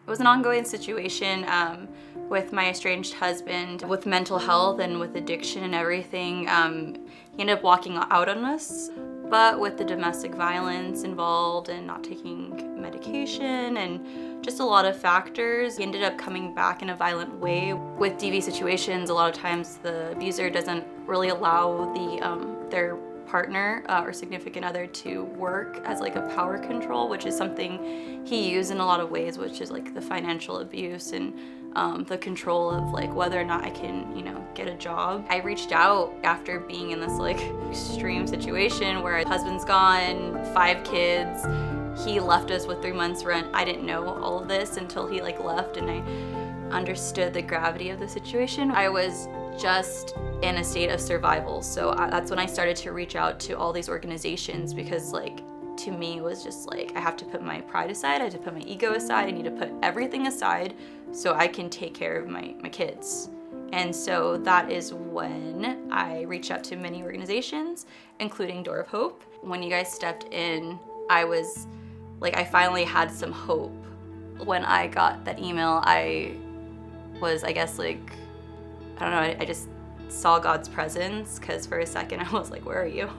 It was an ongoing situation with my estranged husband, with mental health and with addiction and everything. He ended up walking out on us, but with the domestic violence involved and not taking medication and just a lot of factors, he ended up coming back in a violent way. With DV situations, a lot of times the abuser doesn't really allow their partner or significant other to work as like a power control, which is something he used in a lot of ways, which is like the financial abuse and the control of like whether or not I can, get a job. I reached out after being in this like extreme situation where my husband's gone, 5 kids. He left us with 3 months rent. I didn't know all of this until he like left and I understood the gravity of the situation. I was just in a state of survival. So that's when I started to reach out to all these organizations because like to me it was just like I have to put my pride aside, I have to put my ego aside, I need to put everything aside so I can take care of my kids. And so that is when I reached out to many organizations, including Door of Hope. When you guys stepped in, I was like, I finally had some hope. When I got that email, I was, I guess, like, I don't know, I just saw God's presence, because for a second I was like, where are you?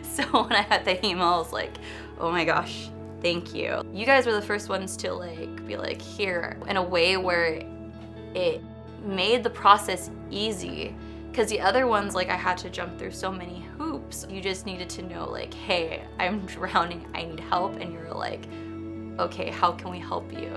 So when I had the email, I was like, oh my gosh, thank you. You guys were the first ones to like be like, here, in a way where it made the process easy, because the other ones, like, I had to jump through so many hoops. You just needed to know like, hey, I'm drowning, I need help, and you're like, okay, how can we help you?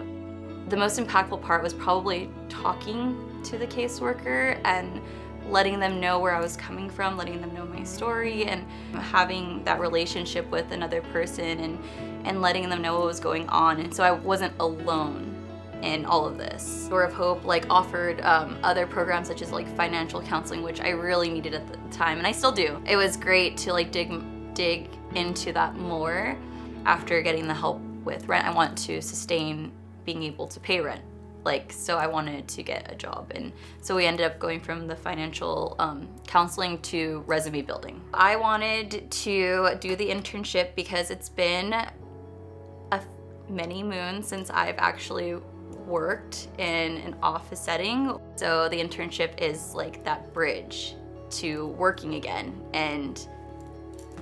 The most impactful part was probably talking to the caseworker and letting them know where I was coming from, letting them know my story, and having that relationship with another person and letting them know what was going on. And so I wasn't alone in all of this. Door of Hope like offered other programs such as like financial counseling, which I really needed at the time, and I still do. It was great to like dig into that more after getting the help with rent. I want to sustain being able to pay rent. So I wanted to get a job, and so we ended up going from the financial counseling to resume building. I wanted to do the internship because it's been many moons since I've actually worked in an office setting. So the internship is like that bridge to working again, and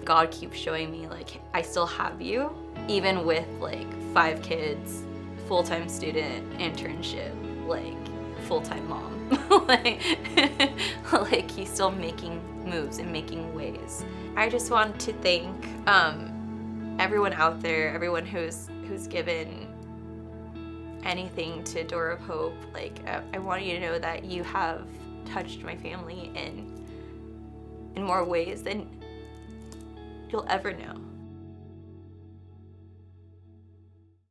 God keeps showing me like I still have you, even with like 5 kids, full-time student, internship, like full-time mom. like he's still making moves and making ways. I just want to thank everyone out there, everyone who's given anything to Door of Hope. Like I want you to know that you have touched my family in more ways than you'll ever know.